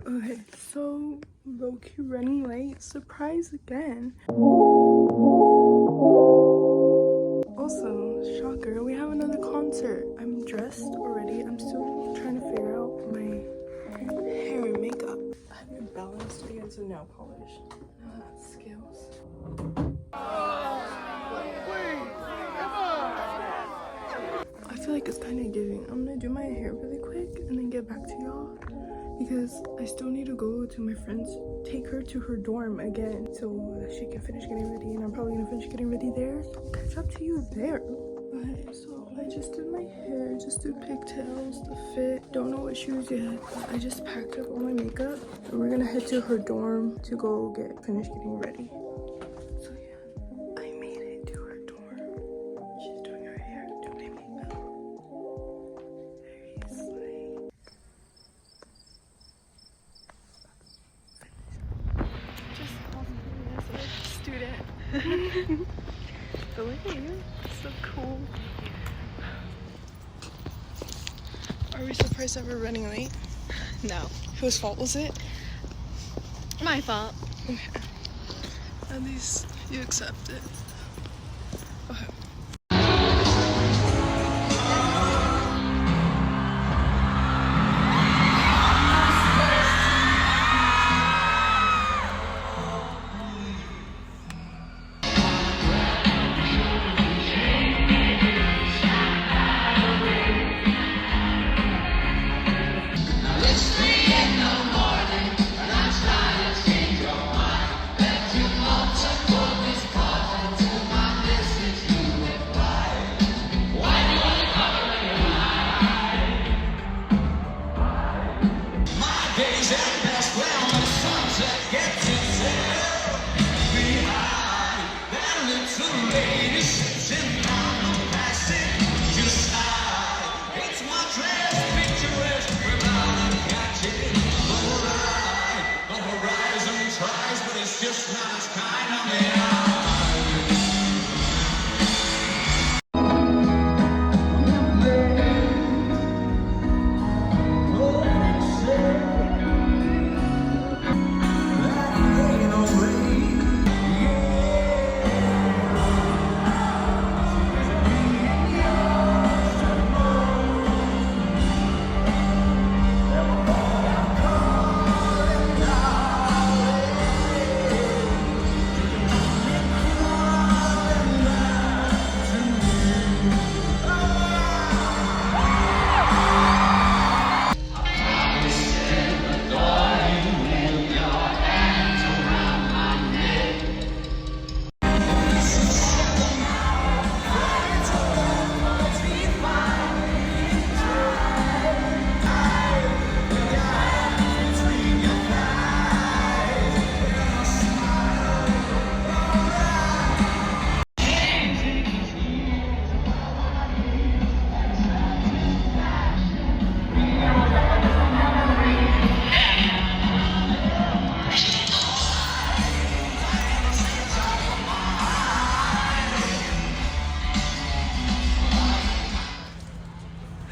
Okay, so low-key running late. Surprise again. Also, shocker, we have another concert. I'm dressed already. I'm still trying to figure out my hair and makeup. I haven't balanced against a nail polish. Skills. I feel like it's kind of giving. I'm gonna do my hair really quick and then get back to y'all because I still need to go to my friend's, take her to her dorm again so she can finish getting ready, and I'm probably gonna finish getting ready there, so I'll catch up to you there. Okay, so I just did my hair, just did pigtails, the fit, don't know what shoes yet. I just packed up all my makeup and we're gonna head to her dorm to go finish getting ready. So yeah, I made it to her dorm. She's doing her hair, doing my makeup. Very slay. Just as a student. The way so cool. Are we surprised that we're running late? No. Whose fault was it? My fault. Okay. At least you accept it. Okay.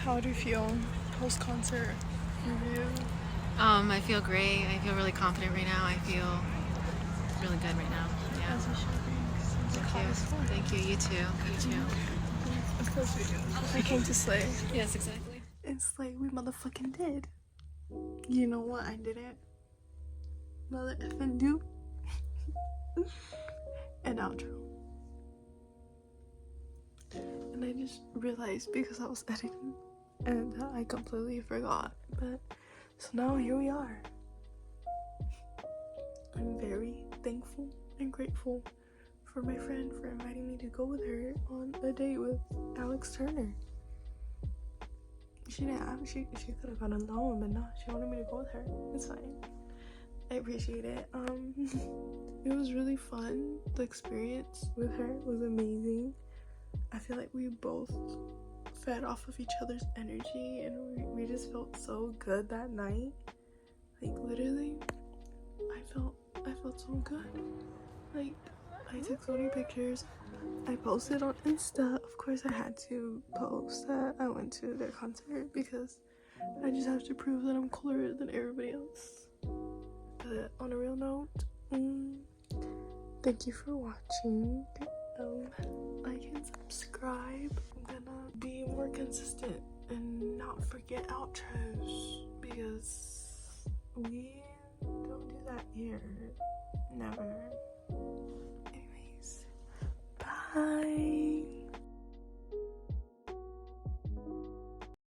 How do you feel post-concert review? I feel great. I feel really confident right now. I feel really good right now. Yeah. As you should be. Thank you. Thank you. You too. You too. Of course we do. We came to slay. Yes, exactly. And slay we motherfucking did. You know what I didn't? Mother effing do. An outro. And I just realized because I was editing and I completely forgot. But so now here we are. I'm very thankful and grateful for my friend for inviting me to go with her on a date with Alex Turner. She didn't. She could have gone alone, but no, she wanted me to go with her. It's fine. I appreciate it. It was really fun. The experience with her was amazing. I feel like we both fed off of each other's energy, and we just felt so good that night. Like literally, I felt so good. Like I took so many pictures. I posted on Insta. Of course, I had to post that I went to their concert because I just have to prove that I'm cooler than everybody else. But on a real note, thank you for watching. Like and subscribe. I'm gonna be more consistent and not forget outros because we don't do that here. Never.